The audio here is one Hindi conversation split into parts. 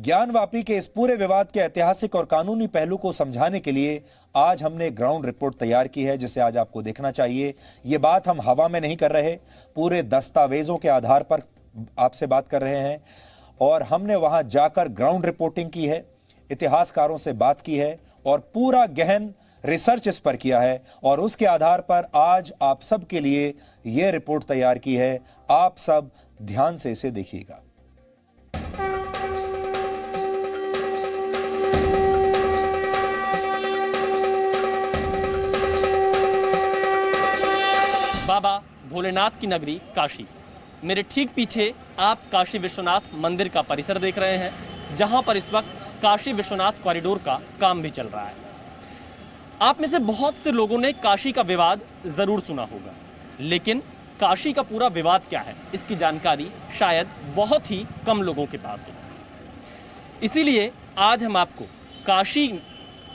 ज्ञानवापी के इस पूरे विवाद के ऐतिहासिक और कानूनी पहलू को समझाने के लिए आज हमने ग्राउंड रिपोर्ट तैयार की है, जिसे आज आपको देखना चाहिए। ये बात हम हवा में नहीं कर रहे, पूरे दस्तावेजों के आधार पर आपसे बात कर रहे हैं और हमने वहां जाकर ग्राउंड रिपोर्टिंग की है, इतिहासकारों से बात की है और पूरा गहन रिसर्च इस पर किया है और उसके आधार पर आज आप सब के लिए यह रिपोर्ट तैयार की है। आप सब ध्यान से इसे देखिएगा। बाबा भोलेनाथ की नगरी काशी। मेरे ठीक पीछे आप काशी विश्वनाथ मंदिर का परिसर देख रहे हैं, जहां पर इस वक्त काशी विश्वनाथ कॉरिडोर का काम भी चल रहा है। आप में से बहुत से लोगों ने काशी का विवाद जरूर सुना होगा, लेकिन काशी का पूरा विवाद क्या है, इसकी जानकारी शायद बहुत ही कम लोगों के पास हो। इसीलिए आज हम आपको काशी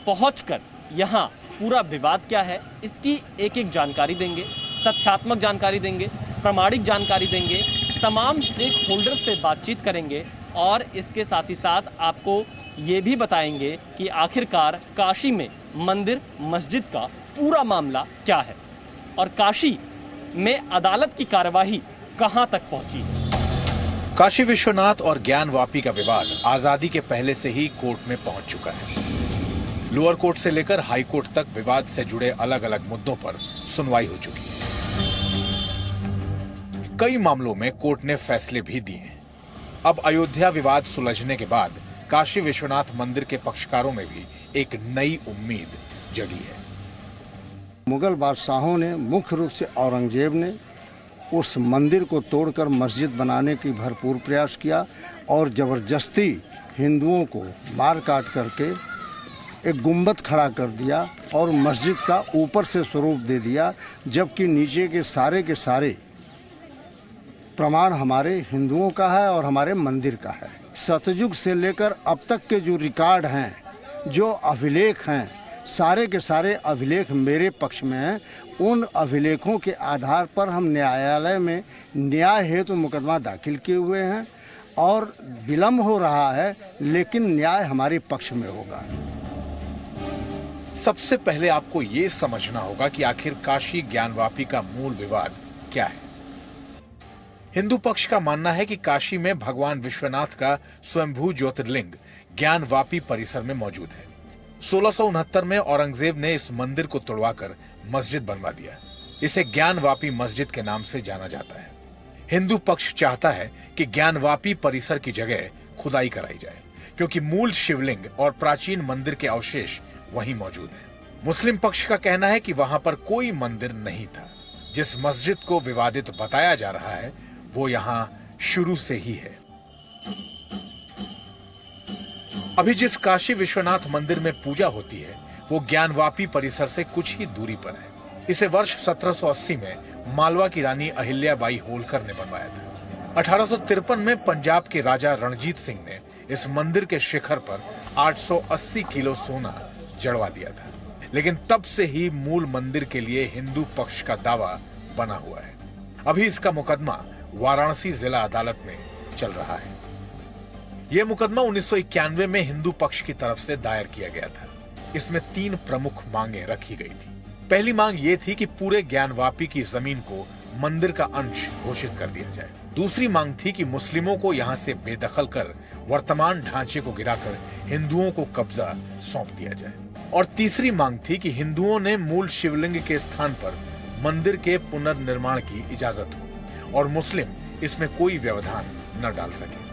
पहुंचकर यहाँ पूरा विवाद क्या है, इसकी एक एक जानकारी देंगे, तथ्यात्मक जानकारी देंगे, प्रामाणिक जानकारी देंगे, तमाम स्टेक होल्डर्स से बातचीत करेंगे और इसके साथ ही साथ आपको ये भी बताएंगे कि आखिरकार काशी में मंदिर मस्जिद का पूरा मामला क्या है और काशी में अदालत की कार्यवाही कहां तक पहुंची। काशी विश्वनाथ और ज्ञानवापी का विवाद आजादी के पहले से ही कोर्ट में पहुंच चुका है। लोअर कोर्ट से लेकर हाई कोर्ट तक विवाद से जुड़े अलग अलग मुद्दों पर सुनवाई हो चुकी है। कई मामलों में कोर्ट ने फैसले भी दिए हैं। अब अयोध्या विवाद सुलझने के बाद काशी विश्वनाथ मंदिर के पक्षकारों में भी एक नई उम्मीद जगी है। मुगल बादशाहों ने, मुख्य रूप से औरंगजेब ने, उस मंदिर को तोड़कर मस्जिद बनाने की भरपूर प्रयास किया और जबरदस्ती हिंदुओं को मार काट करके एक गुंबद खड़ा कर दिया और मस्जिद का ऊपर से स्वरूप दे दिया, जबकि नीचे के सारे प्रमाण हमारे हिंदुओं का है और हमारे मंदिर का है। सतयुग से लेकर अब तक के जो रिकॉर्ड हैं, जो अभिलेख हैं, सारे के सारे अभिलेख मेरे पक्ष में हैं। उन अभिलेखों के आधार पर हम न्यायालय में न्याय हेतु मुकदमा दाखिल किए हुए हैं और विलम्ब हो रहा है, लेकिन न्याय हमारे पक्ष में होगा। सबसे पहले आपको ये समझना होगा कि आखिर काशी ज्ञानवापी का मूल विवाद क्या है। हिंदू पक्ष का मानना है कि काशी में भगवान विश्वनाथ का स्वयंभू ज्योतिर्लिंग ज्ञानवापी परिसर में मौजूद है। 1669 में औरंगजेब ने इस मंदिर को तोड़वाकर मस्जिद बनवा दिया। इसे ज्ञानवापी मस्जिद के नाम से जाना जाता है। हिंदू पक्ष चाहता है कि ज्ञानवापी परिसर की जगह खुदाई कराई जाए, क्योंकि मूल शिवलिंग और प्राचीन मंदिर के अवशेष वहीं मौजूद हैं। मुस्लिम पक्ष का कहना है कि वहां पर कोई मंदिर नहीं था। जिस मस्जिद को विवादित बताया जा रहा है वो यहां शुरू से ही है। अभी जिस काशी विश्वनाथ मंदिर में पूजा होती है वो ज्ञानवापी परिसर से कुछ ही दूरी पर है। इसे वर्ष 1780 में मालवा की रानी अहिल्याबाई होलकर ने बनवाया था। 1853 में पंजाब के राजा रणजीत सिंह ने इस मंदिर के शिखर पर 880 किलो सोना जड़वा दिया था, लेकिन तब से ही मूल मंदिर के लिए हिंदू पक्ष का दावा बना हुआ है। अभी इसका मुकदमा वाराणसी जिला अदालत में चल रहा है। यह मुकदमा 1991 में हिंदू पक्ष की तरफ से दायर किया गया था। इसमें 3 प्रमुख मांगे रखी गई थी। पहली मांग यह थी कि पूरे ज्ञानवापी की जमीन को मंदिर का अंश घोषित कर दिया जाए। दूसरी मांग थी कि मुस्लिमों को यहां से बेदखल कर वर्तमान ढांचे को गिराकर हिंदुओं को कब्जा सौंप दिया जाए। और तीसरी मांग थी कि हिंदुओं ने मूल शिवलिंग के स्थान पर मंदिर के पुनर्निर्माण की इजाजत हो और मुस्लिम इसमें कोई व्यवधान न डाल सके।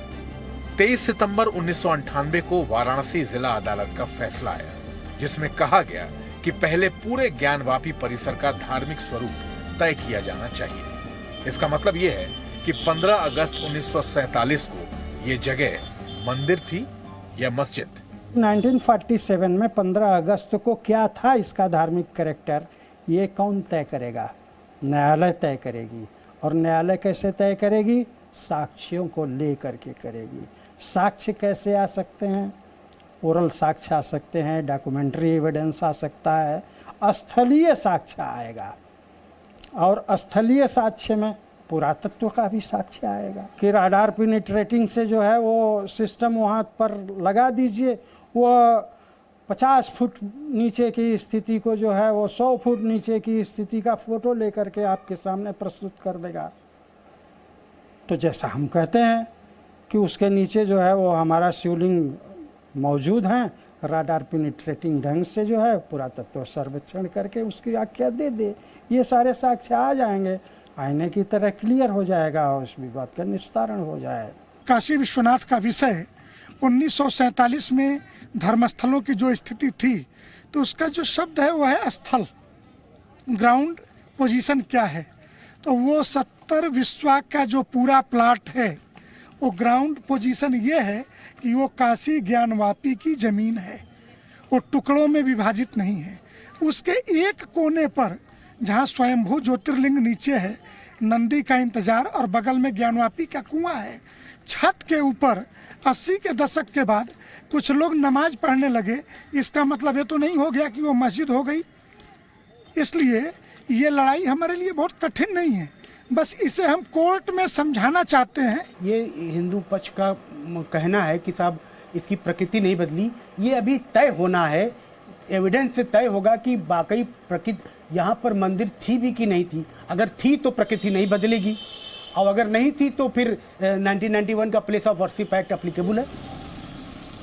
23 सितंबर 1998 को वाराणसी जिला अदालत का फैसला आया, जिसमें कहा गया कि पहले पूरे ज्ञानवापी परिसर का धार्मिक स्वरूप तय किया जाना चाहिए। इसका मतलब यह है कि 15 अगस्त 1947 को यह जगह मंदिर थी या मस्जिद। 1947 में 15 अगस्त को क्या था इसका धार्मिक कैरेक्टर, ये कौन तय करेगा? न्यायालय तय करेगी। और न्यायालय कैसे तय करेगी? साक्ष्यों को ले करके करेगी। साक्ष्य कैसे आ सकते हैं? ओरल साक्ष्य आ सकते हैं, डॉक्यूमेंट्री एविडेंस आ सकता है, स्थलीय साक्ष्य आएगा। और स्थलीय साक्ष्य में पुरातत्व का भी साक्ष्य आएगा कि राडार पेनिट्रेटिंग से जो है वो सिस्टम वहाँ पर लगा दीजिए, वो 50 फुट नीचे की स्थिति को जो है वो 100 फुट नीचे की स्थिति का फोटो लेकर के आपके सामने प्रस्तुत कर देगा। तो जैसा हम कहते हैं कि उसके नीचे जो है वो हमारा शिवलिंग मौजूद हैं, राडार पेनिट्रेटिंग ढंग से जो है पुरातत्व सर्वेक्षण करके उसकी आख्या दे दे, ये सारे साक्ष्य आ जाएंगे, आईने की तरह क्लियर हो जाएगा और उस विवाद का निस्तारण हो जाएगा। काशी विश्वनाथ का विषय 1947 में धर्मस्थलों की जो स्थिति थी, तो उसका जो शब्द है वो है स्थल, ग्राउंड पोजीशन क्या है, तो वो 70 विश्वा का जो पूरा प्लाट है वो ग्राउंड पोजीशन ये है कि वो काशी ज्ञानवापी की ज़मीन है, वो टुकड़ों में विभाजित नहीं है। उसके एक कोने पर जहाँ स्वयंभू ज्योतिर्लिंग नीचे है, नंदी का इंतजार और बगल में ज्ञानवापी का कुआं है। छत के ऊपर 80 के दशक के बाद कुछ लोग नमाज पढ़ने लगे, इसका मतलब ये तो नहीं हो गया कि वो मस्जिद हो गई। इसलिए ये लड़ाई हमारे लिए बहुत कठिन नहीं है, बस इसे हम कोर्ट में समझाना चाहते हैं। ये हिंदू पक्ष का कहना है कि साहब इसकी प्रकृति नहीं बदली, ये अभी तय होना है, एविडेंस से तय होगा कि वाकई प्रकृति यहाँ पर मंदिर थी भी कि नहीं थी। अगर थी तो प्रकृति नहीं बदलेगी, और अगर नहीं थी तो फिर 1991 का place of worship act applicable है।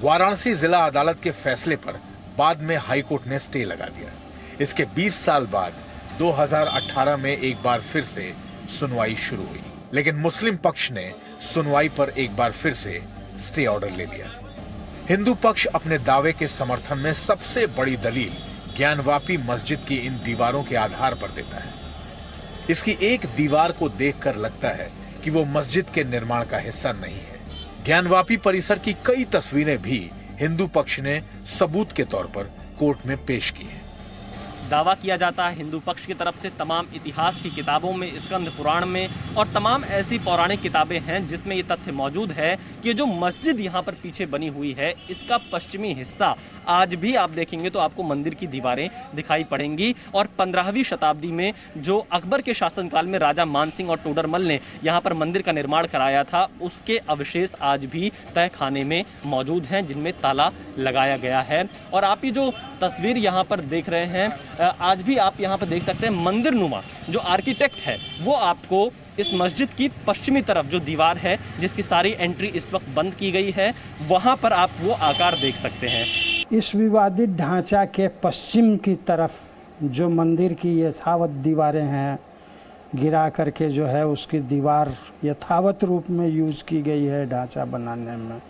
वाराणसी जिला अदालत के फैसले पर बाद में हाईकोर्ट ने स्टे लगा दिया। इसके 20 साल बाद 2018 में एक बार फिर से सुनवाई शुरू हुई, लेकिन मुस्लिम पक्ष ने सुनवाई पर एक बार फिर से स्टे ऑर्डर ले लिया। हिंदू पक्ष अपने दावे के समर्थन में सबसे बड़ी दलील ज्ञानवापी मस्जिद की इन दीवारों के आधार पर देता है। इसकी एक दीवार को देखकर लगता है कि वो मस्जिद के निर्माण का हिस्सा नहीं है। ज्ञानवापी परिसर की कई तस्वीरें भी हिंदू पक्ष ने सबूत के तौर पर कोर्ट में पेश की है। दावा किया जाता है हिंदू पक्ष की तरफ से तमाम इतिहास की किताबों में, स्कंद पुराण में और तमाम ऐसी पौराणिक किताबें हैं जिसमें ये तथ्य मौजूद है कि जो मस्जिद यहाँ पर पीछे बनी हुई है, इसका पश्चिमी हिस्सा आज भी आप देखेंगे तो आपको मंदिर की दीवारें दिखाई पड़ेंगी। और 15वीं शताब्दी में जो अकबर के शासनकाल में राजा मानसिंह और टोडरमल ने यहाँ पर मंदिर का निर्माण कराया था, उसके अवशेष आज भी तहखाने में मौजूद हैं जिनमें ताला लगाया गया है। और आप ये जो तस्वीर यहाँ पर देख रहे हैं, आज भी आप यहाँ पर देख सकते हैं मंदिर नुमा जो आर्किटेक्ट है वो आपको इस मस्जिद की पश्चिमी तरफ जो दीवार है जिसकी सारी एंट्री इस वक्त बंद की गई है, वहाँ पर आप वो आकार देख सकते हैं। इस विवादित ढांचा के पश्चिम की तरफ जो मंदिर की यथावत दीवारें हैं, गिरा करके जो है उसकी दीवार यथावत रूप में यूज़ की गई है ढांचा बनाने में,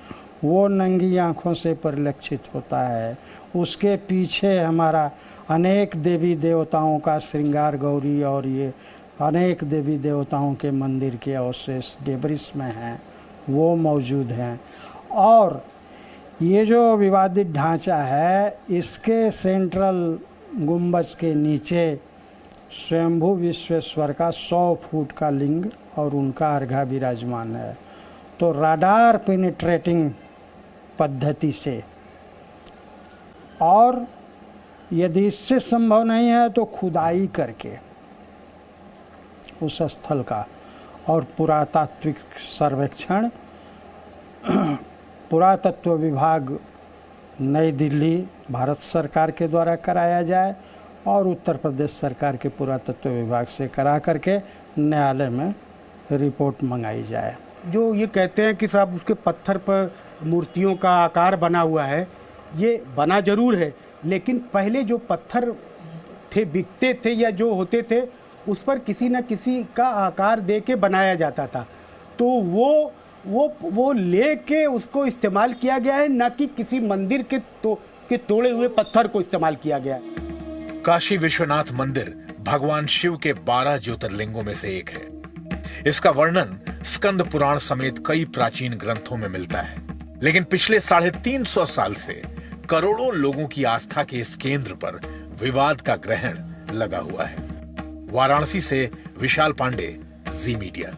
वो नंगी आँखों से परिलक्षित होता है। उसके पीछे हमारा अनेक देवी देवताओं का श्रृंगार गौरी और ये अनेक देवी देवताओं के मंदिर के अवशेष डेब्रिस में हैं, वो मौजूद हैं। और ये जो विवादित ढांचा है, इसके सेंट्रल गुंबज के नीचे स्वयंभू विश्वेश्वर का 100 फुट का लिंग और उनका अर्घा विराजमान है। तो राडार पेनिट्रेटिंग पद्धति से, और यदि इससे संभव नहीं है तो खुदाई करके उस स्थल का और पुरातात्विक सर्वेक्षण पुरातत्व विभाग नई दिल्ली भारत सरकार के द्वारा कराया जाए और उत्तर प्रदेश सरकार के पुरातत्व विभाग से करा करके न्यायालय में रिपोर्ट मंगाई जाए। जो ये कहते हैं कि साहब उसके पत्थर पर मूर्तियों का आकार बना हुआ है, ये बना जरूर है, लेकिन पहले जो पत्थर थे बिकते थे या जो होते थे उस पर किसी न किसी का आकार दे के बनाया जाता था, तो वो लेके उसको इस्तेमाल किया गया है, न कि किसी मंदिर के तोड़े हुए पत्थर को इस्तेमाल किया गया है। काशी विश्वनाथ मंदिर भगवान शिव के 12 ज्योतिर्लिंगों में से एक है। इसका वर्णन स्कंद पुराण समेत कई प्राचीन ग्रंथों में मिलता है, लेकिन पिछले 350 साल से करोड़ों लोगों की आस्था के इस केंद्र पर विवाद का ग्रहण लगा हुआ है। वाराणसी से विशाल पांडे, जी मीडिया।